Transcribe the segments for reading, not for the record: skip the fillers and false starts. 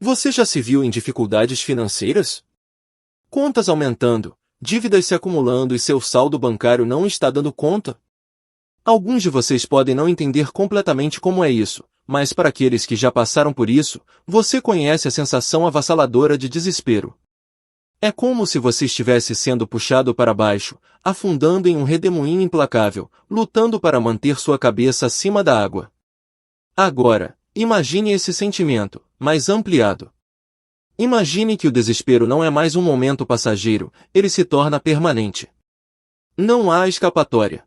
Você já se viu em dificuldades financeiras? Contas aumentando, dívidas se acumulando e seu saldo bancário não está dando conta? Alguns de vocês podem não entender completamente como é isso, mas para aqueles que já passaram por isso, você conhece a sensação avassaladora de desespero. É como se você estivesse sendo puxado para baixo, afundando em um redemoinho implacável, lutando para manter sua cabeça acima da água. Agora, imagine esse sentimento, mas ampliado. Imagine que o desespero não é mais um momento passageiro, ele se torna permanente. Não há escapatória.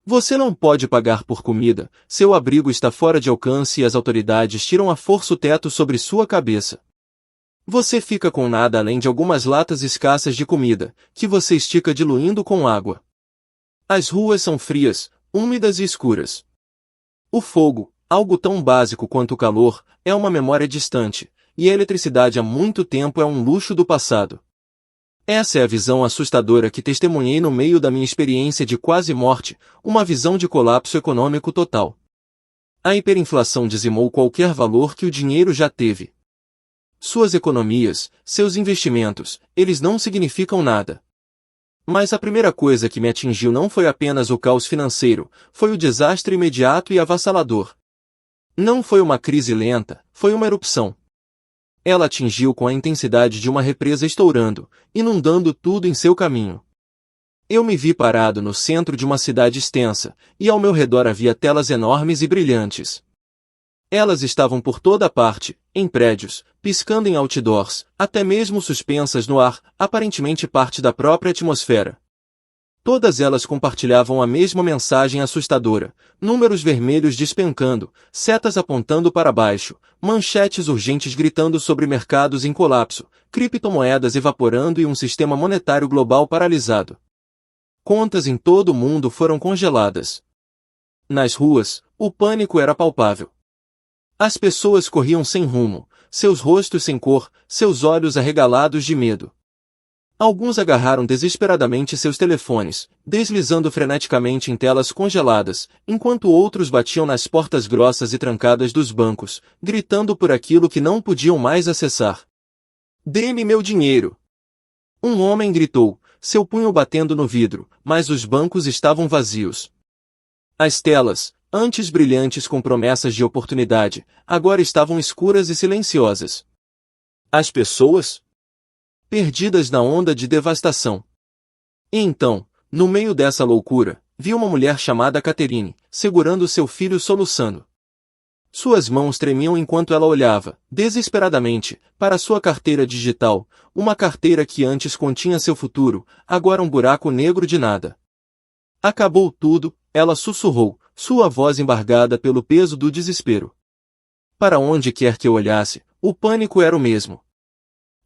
Você não pode pagar por comida, seu abrigo está fora de alcance e as autoridades tiram à força o teto sobre sua cabeça. Você fica com nada além de algumas latas escassas de comida, que você estica diluindo com água. As ruas são frias, úmidas e escuras. O fogo, algo tão básico quanto o calor, é uma memória distante, e a eletricidade há muito tempo é um luxo do passado. Essa é a visão assustadora que testemunhei no meio da minha experiência de quase morte, uma visão de colapso econômico total. A hiperinflação dizimou qualquer valor que o dinheiro já teve. Suas economias, seus investimentos, eles não significam nada. Mas a primeira coisa que me atingiu não foi apenas o caos financeiro, foi o desastre imediato e avassalador. Não foi uma crise lenta, foi uma erupção. Ela atingiu com a intensidade de uma represa estourando, inundando tudo em seu caminho. Eu me vi parado no centro de uma cidade extensa, e ao meu redor havia telas enormes e brilhantes. Elas estavam por toda parte, em prédios, piscando em outdoors, até mesmo suspensas no ar, aparentemente parte da própria atmosfera. Todas elas compartilhavam a mesma mensagem assustadora, números vermelhos despencando, setas apontando para baixo, manchetes urgentes gritando sobre mercados em colapso, criptomoedas evaporando e um sistema monetário global paralisado. Contas em todo o mundo foram congeladas. Nas ruas, o pânico era palpável. As pessoas corriam sem rumo, seus rostos sem cor, seus olhos arregalados de medo. Alguns agarraram desesperadamente seus telefones, deslizando freneticamente em telas congeladas, enquanto outros batiam nas portas grossas e trancadas dos bancos, gritando por aquilo que não podiam mais acessar. "Dê-me meu dinheiro!" Um homem gritou, seu punho batendo no vidro, mas os bancos estavam vazios. As telas, antes brilhantes com promessas de oportunidade, agora estavam escuras e silenciosas. As pessoas? Perdidas na onda de devastação. E então, no meio dessa loucura, vi uma mulher chamada Catherine, segurando seu filho soluçando. Suas mãos tremiam enquanto ela olhava, desesperadamente, para sua carteira digital, uma carteira que antes continha seu futuro, agora um buraco negro de nada. "Acabou tudo", ela sussurrou, sua voz embargada pelo peso do desespero. Para onde quer que eu olhasse, o pânico era o mesmo.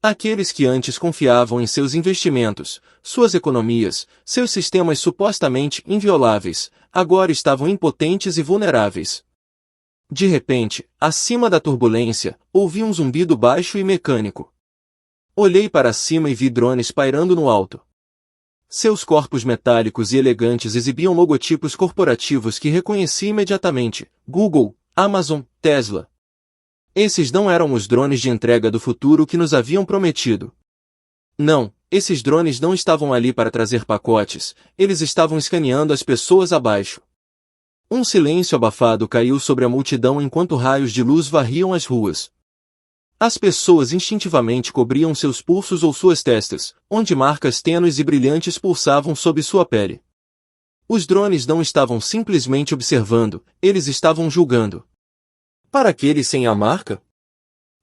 Aqueles que antes confiavam em seus investimentos, suas economias, seus sistemas supostamente invioláveis, agora estavam impotentes e vulneráveis. De repente, acima da turbulência, ouvi um zumbido baixo e mecânico. Olhei para cima e vi drones pairando no alto. Seus corpos metálicos e elegantes exibiam logotipos corporativos que reconheci imediatamente: Google, Amazon, Tesla. Esses não eram os drones de entrega do futuro que nos haviam prometido. Não, esses drones não estavam ali para trazer pacotes, eles estavam escaneando as pessoas abaixo. Um silêncio abafado caiu sobre a multidão enquanto raios de luz varriam as ruas. As pessoas instintivamente cobriam seus pulsos ou suas testas, onde marcas tênues e brilhantes pulsavam sob sua pele. Os drones não estavam simplesmente observando, eles estavam julgando. Para aqueles sem a marca?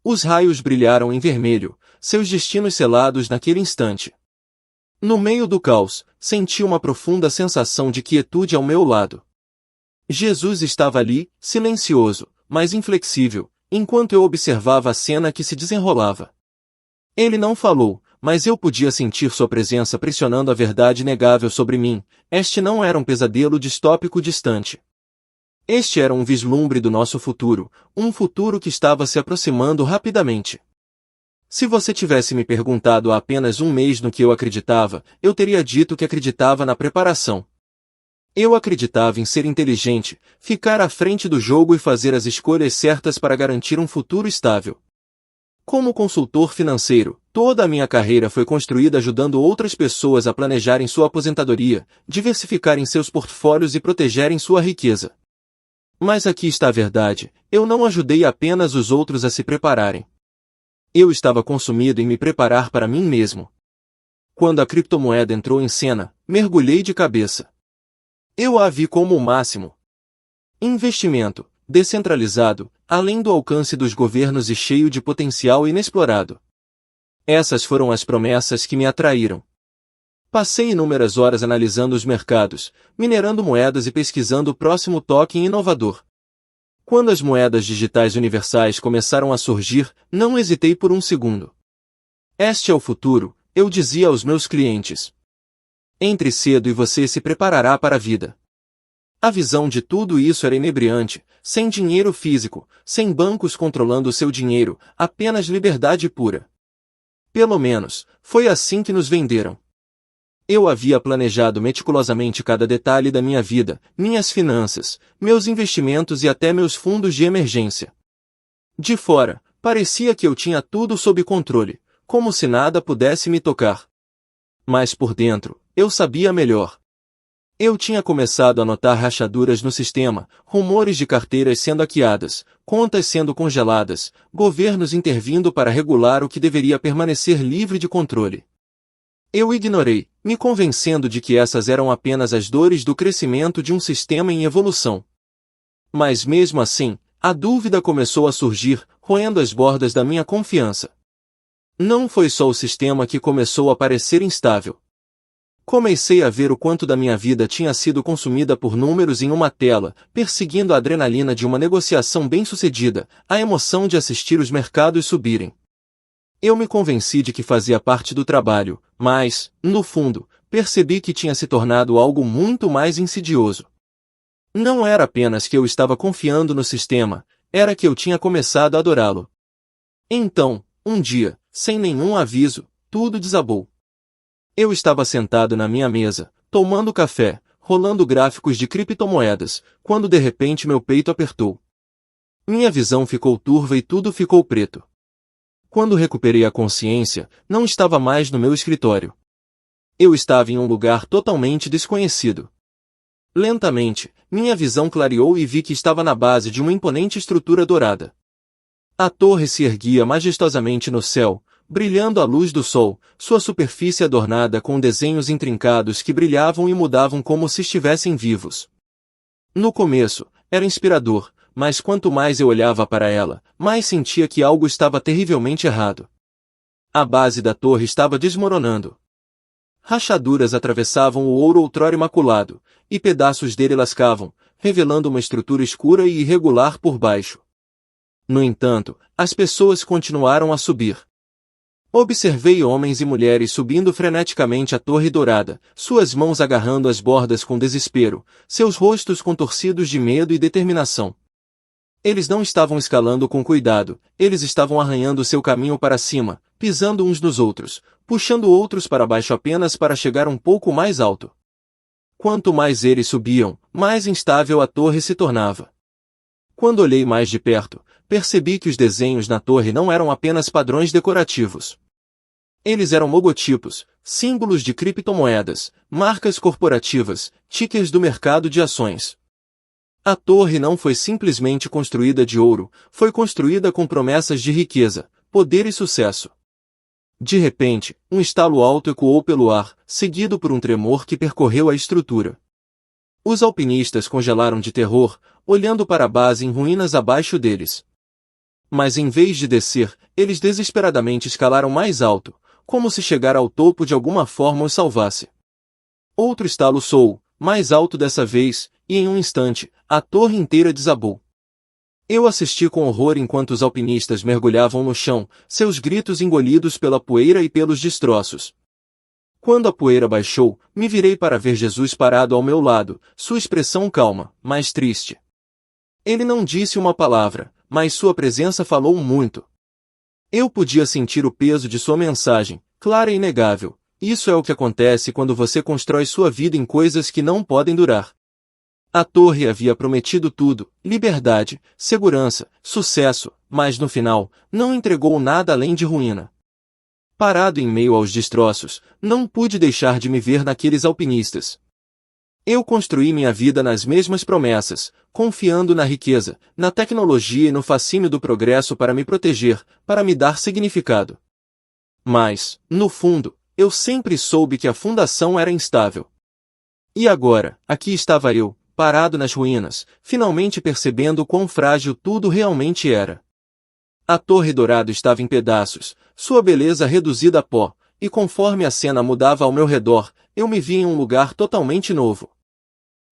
Os raios brilharam em vermelho, seus destinos selados naquele instante. No meio do caos, senti uma profunda sensação de quietude ao meu lado. Jesus estava ali, silencioso, mas inflexível, enquanto eu observava a cena que se desenrolava. Ele não falou, mas eu podia sentir sua presença pressionando a verdade inegável sobre mim. Este não era um pesadelo distópico distante. Este era um vislumbre do nosso futuro, um futuro que estava se aproximando rapidamente. Se você tivesse me perguntado há apenas um mês no que eu acreditava, eu teria dito que acreditava na preparação. Eu acreditava em ser inteligente, ficar à frente do jogo e fazer as escolhas certas para garantir um futuro estável. Como consultor financeiro, toda a minha carreira foi construída ajudando outras pessoas a planejarem sua aposentadoria, diversificarem seus portfólios e protegerem sua riqueza. Mas aqui está a verdade, eu não ajudei apenas os outros a se prepararem. Eu estava consumido em me preparar para mim mesmo. Quando a criptomoeda entrou em cena, mergulhei de cabeça. Eu a vi como o máximo. Investimento, descentralizado, além do alcance dos governos e cheio de potencial inexplorado. Essas foram as promessas que me atraíram. Passei inúmeras horas analisando os mercados, minerando moedas e pesquisando o próximo token inovador. Quando as moedas digitais universais começaram a surgir, não hesitei por um segundo. Este é o futuro, eu dizia aos meus clientes. Entre cedo e você se preparará para a vida. A visão de tudo isso era inebriante, sem dinheiro físico, sem bancos controlando o seu dinheiro, apenas liberdade pura. Pelo menos, foi assim que nos venderam. Eu havia planejado meticulosamente cada detalhe da minha vida, minhas finanças, meus investimentos e até meus fundos de emergência. De fora, parecia que eu tinha tudo sob controle, como se nada pudesse me tocar. Mas por dentro, eu sabia melhor. Eu tinha começado a notar rachaduras no sistema, rumores de carteiras sendo hackeadas, contas sendo congeladas, governos intervindo para regular o que deveria permanecer livre de controle. Eu ignorei, me convencendo de que essas eram apenas as dores do crescimento de um sistema em evolução. Mas mesmo assim, a dúvida começou a surgir, roendo as bordas da minha confiança. Não foi só o sistema que começou a parecer instável. Comecei a ver o quanto da minha vida tinha sido consumida por números em uma tela, perseguindo a adrenalina de uma negociação bem-sucedida, a emoção de assistir os mercados subirem. Eu me convenci de que fazia parte do trabalho, mas, no fundo, percebi que tinha se tornado algo muito mais insidioso. Não era apenas que eu estava confiando no sistema, era que eu tinha começado a adorá-lo. Então, um dia, sem nenhum aviso, tudo desabou. Eu estava sentado na minha mesa, tomando café, rolando gráficos de criptomoedas, quando de repente meu peito apertou. Minha visão ficou turva e tudo ficou preto. Quando recuperei a consciência, não estava mais no meu escritório. Eu estava em um lugar totalmente desconhecido. Lentamente, minha visão clareou e vi que estava na base de uma imponente estrutura dourada. A torre se erguia majestosamente no céu, brilhando à luz do sol, sua superfície adornada com desenhos intrincados que brilhavam e mudavam como se estivessem vivos. No começo, era inspirador, mas quanto mais eu olhava para ela, mais sentia que algo estava terrivelmente errado. A base da torre estava desmoronando. Rachaduras atravessavam o ouro outrora imaculado, e pedaços dele lascavam, revelando uma estrutura escura e irregular por baixo. No entanto, as pessoas continuaram a subir. Observei homens e mulheres subindo freneticamente a torre dourada, suas mãos agarrando as bordas com desespero, seus rostos contorcidos de medo e determinação. Eles não estavam escalando com cuidado, eles estavam arranhando seu caminho para cima, pisando uns nos outros, puxando outros para baixo apenas para chegar um pouco mais alto. Quanto mais eles subiam, mais instável a torre se tornava. Quando olhei mais de perto, percebi que os desenhos na torre não eram apenas padrões decorativos. Eles eram logotipos, símbolos de criptomoedas, marcas corporativas, tickers do mercado de ações. A torre não foi simplesmente construída de ouro, foi construída com promessas de riqueza, poder e sucesso. De repente, um estalo alto ecoou pelo ar, seguido por um tremor que percorreu a estrutura. Os alpinistas congelaram de terror, olhando para a base em ruínas abaixo deles. Mas em vez de descer, eles desesperadamente escalaram mais alto, como se chegar ao topo de alguma forma os salvasse. Outro estalo soou, mais alto dessa vez, e em um instante, a torre inteira desabou. Eu assisti com horror enquanto os alpinistas mergulhavam no chão, seus gritos engolidos pela poeira e pelos destroços. Quando a poeira baixou, me virei para ver Jesus parado ao meu lado, sua expressão calma, mas triste. Ele não disse uma palavra, mas sua presença falou muito. Eu podia sentir o peso de sua mensagem, clara e inegável. Isso é o que acontece quando você constrói sua vida em coisas que não podem durar. A torre havia prometido tudo: liberdade, segurança, sucesso, mas no final, não entregou nada além de ruína. Parado em meio aos destroços, não pude deixar de me ver naqueles alpinistas. Eu construí minha vida nas mesmas promessas, confiando na riqueza, na tecnologia e no fascínio do progresso para me proteger, para me dar significado. Mas, no fundo, eu sempre soube que a fundação era instável. E agora, aqui estava eu, parado nas ruínas, finalmente percebendo quão frágil tudo realmente era. A Torre Dourada estava em pedaços, sua beleza reduzida a pó, e conforme a cena mudava ao meu redor, eu me vi em um lugar totalmente novo.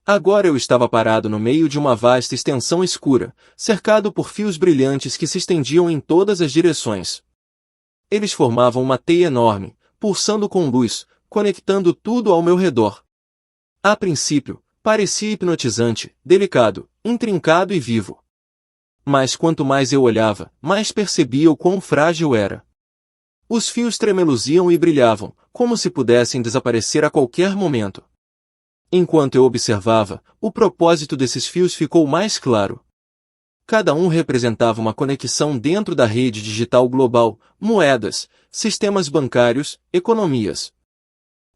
Agora eu estava parado no meio de uma vasta extensão escura, cercado por fios brilhantes que se estendiam em todas as direções. Eles formavam uma teia enorme, pulsando com luz, conectando tudo ao meu redor. A princípio, parecia hipnotizante, delicado, intrincado e vivo. Mas quanto mais eu olhava, mais percebia o quão frágil era. Os fios tremeluziam e brilhavam, como se pudessem desaparecer a qualquer momento. Enquanto eu observava, o propósito desses fios ficou mais claro. Cada um representava uma conexão dentro da rede digital global, moedas, sistemas bancários, economias.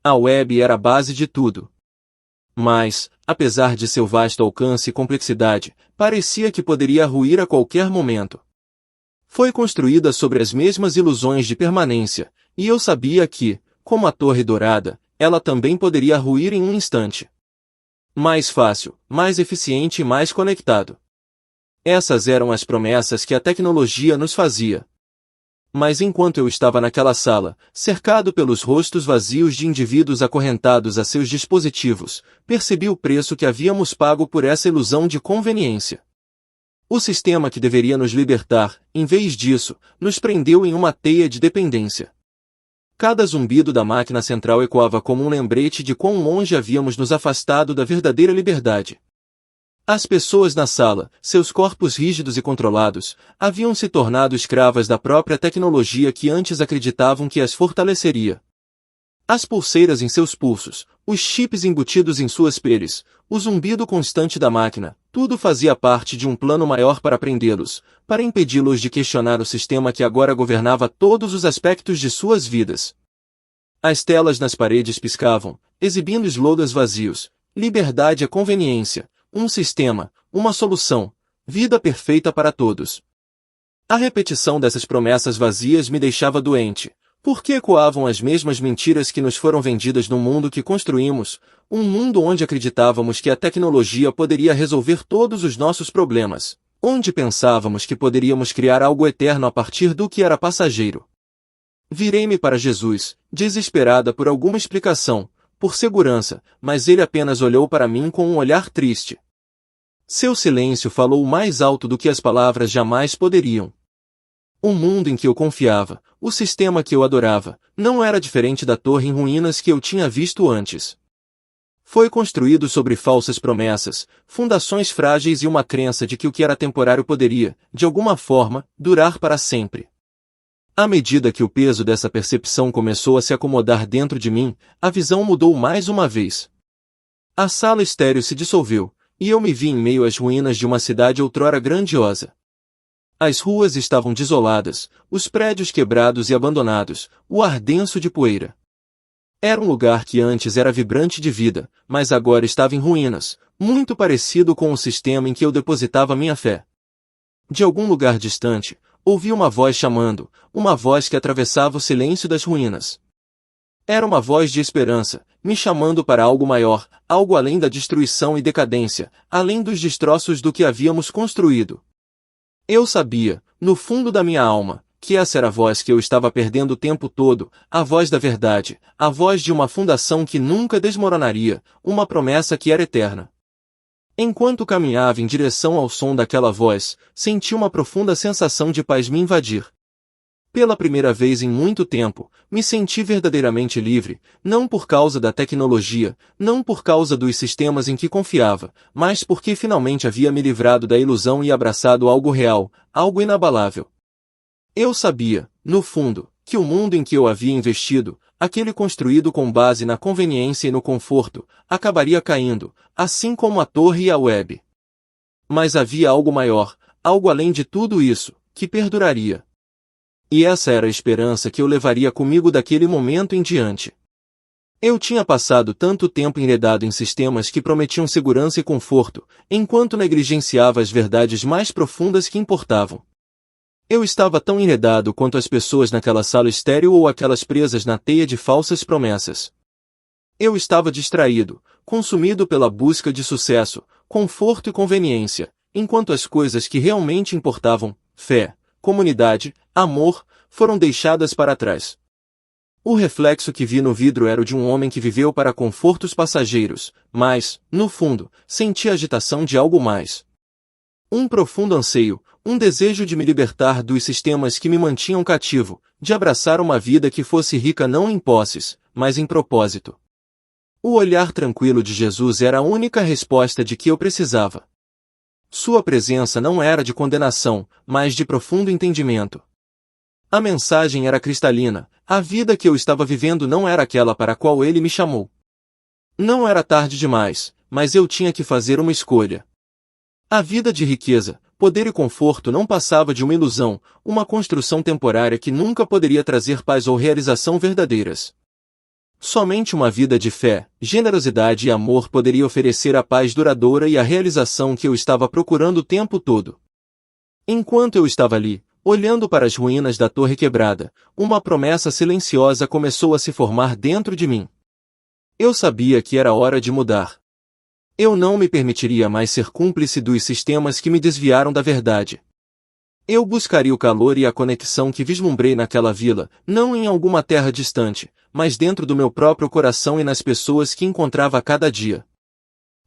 A web era a base de tudo. Mas, apesar de seu vasto alcance e complexidade, parecia que poderia ruir a qualquer momento. Foi construída sobre as mesmas ilusões de permanência, e eu sabia que, como a Torre Dourada, ela também poderia ruir em um instante. Mais fácil, mais eficiente e mais conectado. Essas eram as promessas que a tecnologia nos fazia. Mas enquanto eu estava naquela sala, cercado pelos rostos vazios de indivíduos acorrentados a seus dispositivos, percebi o preço que havíamos pago por essa ilusão de conveniência. O sistema que deveria nos libertar, em vez disso, nos prendeu em uma teia de dependência. Cada zumbido da máquina central ecoava como um lembrete de quão longe havíamos nos afastado da verdadeira liberdade. As pessoas na sala, seus corpos rígidos e controlados, haviam se tornado escravas da própria tecnologia que antes acreditavam que as fortaleceria. As pulseiras em seus pulsos, os chips embutidos em suas peles, o zumbido constante da máquina, tudo fazia parte de um plano maior para prendê-los, para impedi-los de questionar o sistema que agora governava todos os aspectos de suas vidas. As telas nas paredes piscavam, exibindo slogans vazios: liberdade é conveniência, um sistema, uma solução, vida perfeita para todos. A repetição dessas promessas vazias me deixava doente. Porque ecoavam as mesmas mentiras que nos foram vendidas no mundo que construímos, um mundo onde acreditávamos que a tecnologia poderia resolver todos os nossos problemas, onde pensávamos que poderíamos criar algo eterno a partir do que era passageiro. Virei-me para Jesus, desesperada por alguma explicação, por segurança, mas ele apenas olhou para mim com um olhar triste. Seu silêncio falou mais alto do que as palavras jamais poderiam. O mundo em que eu confiava, o sistema que eu adorava, não era diferente da torre em ruínas que eu tinha visto antes. Foi construído sobre falsas promessas, fundações frágeis e uma crença de que o que era temporário poderia, de alguma forma, durar para sempre. À medida que o peso dessa percepção começou a se acomodar dentro de mim, a visão mudou mais uma vez. A sala estéril se dissolveu, e eu me vi em meio às ruínas de uma cidade outrora grandiosa. As ruas estavam desoladas, os prédios quebrados e abandonados, o ar denso de poeira. Era um lugar que antes era vibrante de vida, mas agora estava em ruínas, muito parecido com o sistema em que eu depositava minha fé. De algum lugar distante, ouvi uma voz chamando, uma voz que atravessava o silêncio das ruínas. Era uma voz de esperança, me chamando para algo maior, algo além da destruição e decadência, além dos destroços do que havíamos construído. Eu sabia, no fundo da minha alma, que essa era a voz que eu estava perdendo o tempo todo, a voz da verdade, a voz de uma fundação que nunca desmoronaria, uma promessa que era eterna. Enquanto caminhava em direção ao som daquela voz, senti uma profunda sensação de paz me invadir. Pela primeira vez em muito tempo, me senti verdadeiramente livre, não por causa da tecnologia, não por causa dos sistemas em que confiava, mas porque finalmente havia me livrado da ilusão e abraçado algo real, algo inabalável. Eu sabia, no fundo, que o mundo em que eu havia investido, aquele construído com base na conveniência e no conforto, acabaria caindo, assim como a torre e a web. Mas havia algo maior, algo além de tudo isso, que perduraria. E essa era a esperança que eu levaria comigo daquele momento em diante. Eu tinha passado tanto tempo enredado em sistemas que prometiam segurança e conforto, enquanto negligenciava as verdades mais profundas que importavam. Eu estava tão enredado quanto as pessoas naquela sala estéril ou aquelas presas na teia de falsas promessas. Eu estava distraído, consumido pela busca de sucesso, conforto e conveniência, enquanto as coisas que realmente importavam, fé, comunidade, amor, foram deixadas para trás. O reflexo que vi no vidro era o de um homem que viveu para confortos passageiros, mas, no fundo, sentia a agitação de algo mais. Um profundo anseio, um desejo de me libertar dos sistemas que me mantinham cativo, de abraçar uma vida que fosse rica não em posses, mas em propósito. O olhar tranquilo de Jesus era a única resposta de que eu precisava. Sua presença não era de condenação, mas de profundo entendimento. A mensagem era cristalina, a vida que eu estava vivendo não era aquela para a qual ele me chamou. Não era tarde demais, mas eu tinha que fazer uma escolha. A vida de riqueza, poder e conforto não passava de uma ilusão, uma construção temporária que nunca poderia trazer paz ou realização verdadeiras. Somente uma vida de fé, generosidade e amor poderia oferecer a paz duradoura e a realização que eu estava procurando o tempo todo. Enquanto eu estava ali, olhando para as ruínas da torre quebrada, uma promessa silenciosa começou a se formar dentro de mim. Eu sabia que era hora de mudar. Eu não me permitiria mais ser cúmplice dos sistemas que me desviaram da verdade. Eu buscaria o calor e a conexão que vislumbrei naquela vila, não em alguma terra distante, mas dentro do meu próprio coração e nas pessoas que encontrava a cada dia.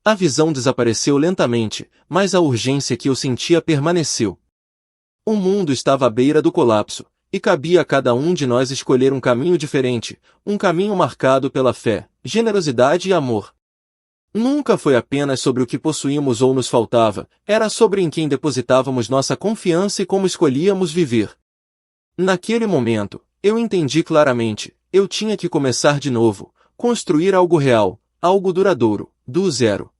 A visão desapareceu lentamente, mas a urgência que eu sentia permaneceu. O mundo estava à beira do colapso, e cabia a cada um de nós escolher um caminho diferente, um caminho marcado pela fé, generosidade e amor. Nunca foi apenas sobre o que possuímos ou nos faltava, era sobre em quem depositávamos nossa confiança e como escolhíamos viver. Naquele momento, eu entendi claramente, eu tinha que começar de novo, construir algo real, algo duradouro, do zero.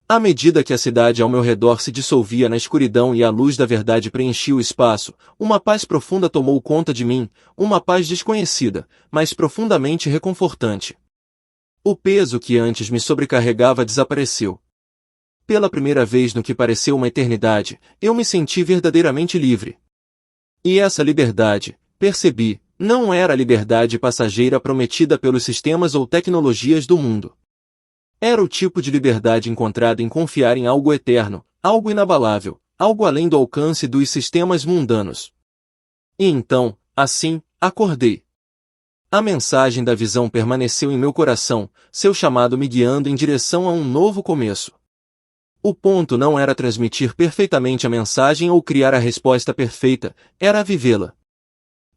À medida que a cidade ao meu redor se dissolvia na escuridão e a luz da verdade preenchia o espaço, uma paz profunda tomou conta de mim, uma paz desconhecida, mas profundamente reconfortante. O peso que antes me sobrecarregava desapareceu. Pela primeira vez no que pareceu uma eternidade, eu me senti verdadeiramente livre. E essa liberdade, percebi, não era a liberdade passageira prometida pelos sistemas ou tecnologias do mundo. Era o tipo de liberdade encontrada em confiar em algo eterno, algo inabalável, algo além do alcance dos sistemas mundanos. E então, assim, acordei. A mensagem da visão permaneceu em meu coração, seu chamado me guiando em direção a um novo começo. O ponto não era transmitir perfeitamente a mensagem ou criar a resposta perfeita, era vivê-la.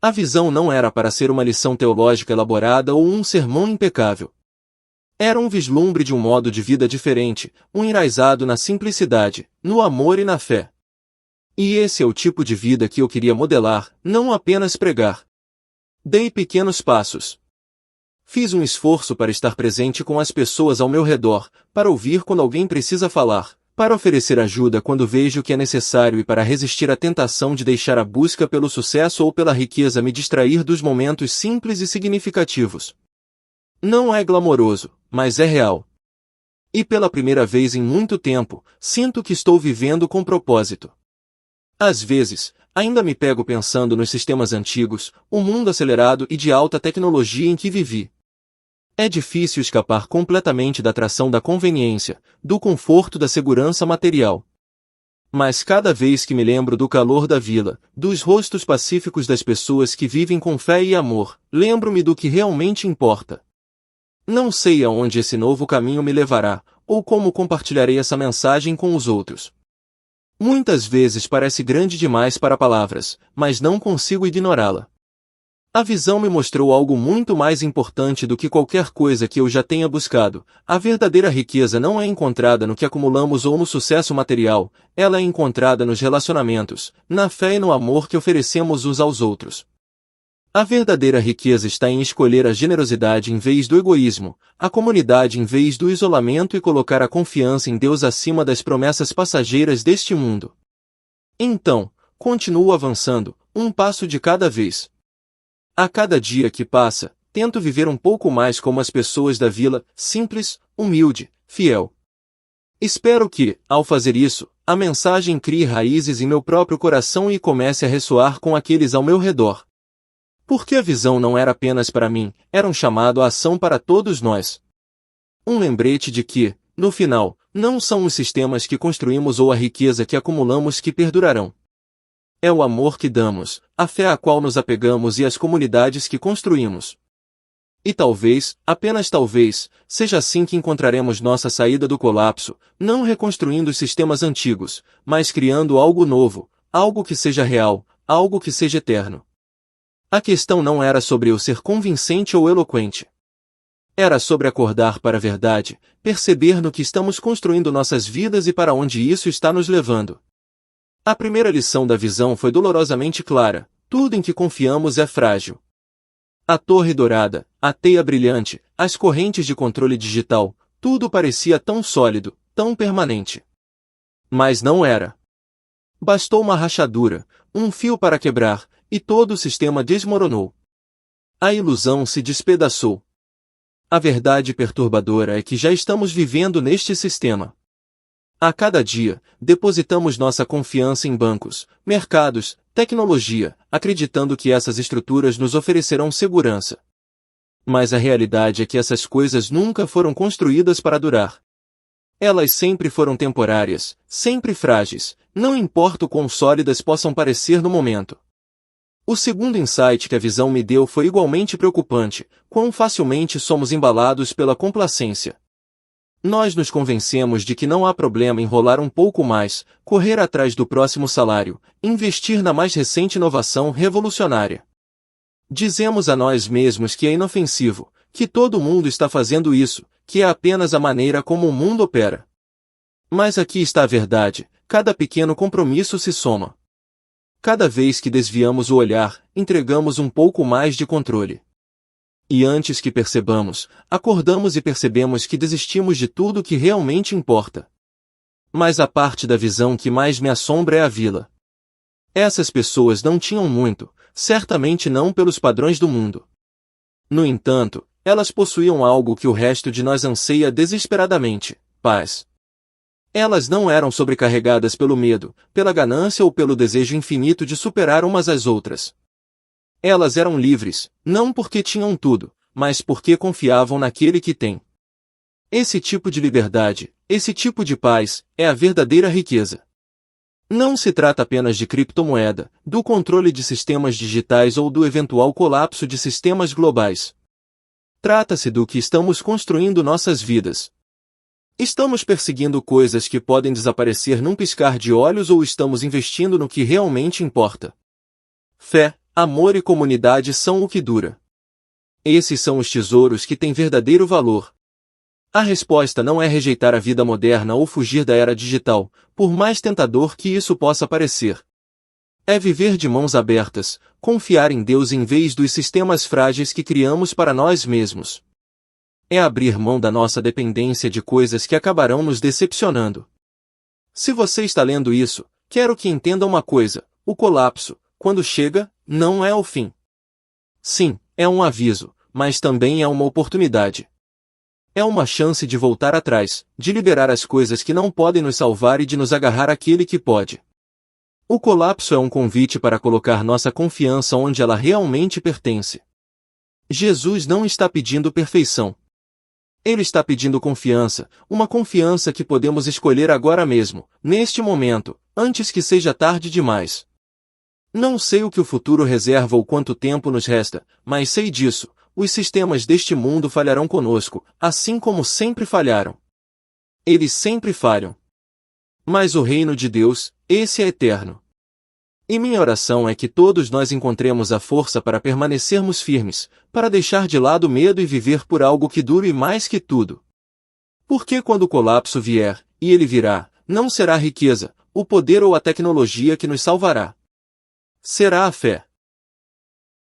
A visão não era para ser uma lição teológica elaborada ou um sermão impecável. Era um vislumbre de um modo de vida diferente, um enraizado na simplicidade, no amor e na fé. E esse é o tipo de vida que eu queria modelar, não apenas pregar. Dei pequenos passos. Fiz um esforço para estar presente com as pessoas ao meu redor, para ouvir quando alguém precisa falar, para oferecer ajuda quando vejo que é necessário e para resistir à tentação de deixar a busca pelo sucesso ou pela riqueza me distrair dos momentos simples e significativos. Não é glamouroso, mas é real. E pela primeira vez em muito tempo, sinto que estou vivendo com propósito. Às vezes, ainda me pego pensando nos sistemas antigos, o mundo acelerado e de alta tecnologia em que vivi. É difícil escapar completamente da atração da conveniência, do conforto da segurança material. Mas cada vez que me lembro do calor da vila, dos rostos pacíficos das pessoas que vivem com fé e amor, lembro-me do que realmente importa. Não sei aonde esse novo caminho me levará, ou como compartilharei essa mensagem com os outros. Muitas vezes parece grande demais para palavras, mas não consigo ignorá-la. A visão me mostrou algo muito mais importante do que qualquer coisa que eu já tenha buscado. A verdadeira riqueza não é encontrada no que acumulamos ou no sucesso material, ela é encontrada nos relacionamentos, na fé e no amor que oferecemos uns aos outros. A verdadeira riqueza está em escolher a generosidade em vez do egoísmo, a comunidade em vez do isolamento e colocar a confiança em Deus acima das promessas passageiras deste mundo. Então, continuo avançando, um passo de cada vez. A cada dia que passa, tento viver um pouco mais como as pessoas da vila, simples, humilde, fiel. Espero que, ao fazer isso, a mensagem crie raízes em meu próprio coração e comece a ressoar com aqueles ao meu redor. Porque a visão não era apenas para mim, era um chamado à ação para todos nós. Um lembrete de que, no final, não são os sistemas que construímos ou a riqueza que acumulamos que perdurarão. É o amor que damos, a fé a qual nos apegamos e as comunidades que construímos. E talvez, apenas talvez, seja assim que encontraremos nossa saída do colapso, não reconstruindo os sistemas antigos, mas criando algo novo, algo que seja real, algo que seja eterno. A questão não era sobre eu ser convincente ou eloquente. Era sobre acordar para a verdade, perceber no que estamos construindo nossas vidas e para onde isso está nos levando. A primeira lição da visão foi dolorosamente clara: tudo em que confiamos é frágil. A torre dourada, a teia brilhante, as correntes de controle digital, tudo parecia tão sólido, tão permanente. Mas não era. Bastou uma rachadura, um fio para quebrar, e todo o sistema desmoronou. A ilusão se despedaçou. A verdade perturbadora é que já estamos vivendo neste sistema. A cada dia, depositamos nossa confiança em bancos, mercados, tecnologia, acreditando que essas estruturas nos oferecerão segurança. Mas a realidade é que essas coisas nunca foram construídas para durar. Elas sempre foram temporárias, sempre frágeis, não importa o quão sólidas possam parecer no momento. O segundo insight que a visão me deu foi igualmente preocupante: quão facilmente somos embalados pela complacência. Nós nos convencemos de que não há problema em rolar um pouco mais, correr atrás do próximo salário, investir na mais recente inovação revolucionária. Dizemos a nós mesmos que é inofensivo, que todo mundo está fazendo isso, que é apenas a maneira como o mundo opera. Mas aqui está a verdade: cada pequeno compromisso se soma. Cada vez que desviamos o olhar, entregamos um pouco mais de controle. E antes que percebamos, acordamos e percebemos que desistimos de tudo que realmente importa. Mas a parte da visão que mais me assombra é a vila. Essas pessoas não tinham muito, certamente não pelos padrões do mundo. No entanto, elas possuíam algo que o resto de nós anseia desesperadamente: paz. Elas não eram sobrecarregadas pelo medo, pela ganância ou pelo desejo infinito de superar umas às outras. Elas eram livres, não porque tinham tudo, mas porque confiavam naquele que tem. Esse tipo de liberdade, esse tipo de paz, é a verdadeira riqueza. Não se trata apenas de criptomoeda, do controle de sistemas digitais ou do eventual colapso de sistemas globais. Trata-se do que estamos construindo nossas vidas. Estamos perseguindo coisas que podem desaparecer num piscar de olhos ou estamos investindo no que realmente importa? Fé, amor e comunidade são o que dura. Esses são os tesouros que têm verdadeiro valor. A resposta não é rejeitar a vida moderna ou fugir da era digital, por mais tentador que isso possa parecer. É viver de mãos abertas, confiar em Deus em vez dos sistemas frágeis que criamos para nós mesmos. É abrir mão da nossa dependência de coisas que acabarão nos decepcionando. Se você está lendo isso, quero que entenda uma coisa: o colapso, quando chega, não é o fim. Sim, é um aviso, mas também é uma oportunidade. É uma chance de voltar atrás, de liberar as coisas que não podem nos salvar e de nos agarrar àquele que pode. O colapso é um convite para colocar nossa confiança onde ela realmente pertence. Jesus não está pedindo perfeição. Ele está pedindo confiança, uma confiança que podemos escolher agora mesmo, neste momento, antes que seja tarde demais. Não sei o que o futuro reserva ou quanto tempo nos resta, mas sei disso: os sistemas deste mundo falharão conosco, assim como sempre falharam. Eles sempre falham. Mas o reino de Deus, esse é eterno. E minha oração é que todos nós encontremos a força para permanecermos firmes, para deixar de lado o medo e viver por algo que dure mais que tudo. Porque quando o colapso vier, e ele virá, não será a riqueza, o poder ou a tecnologia que nos salvará. Será a fé.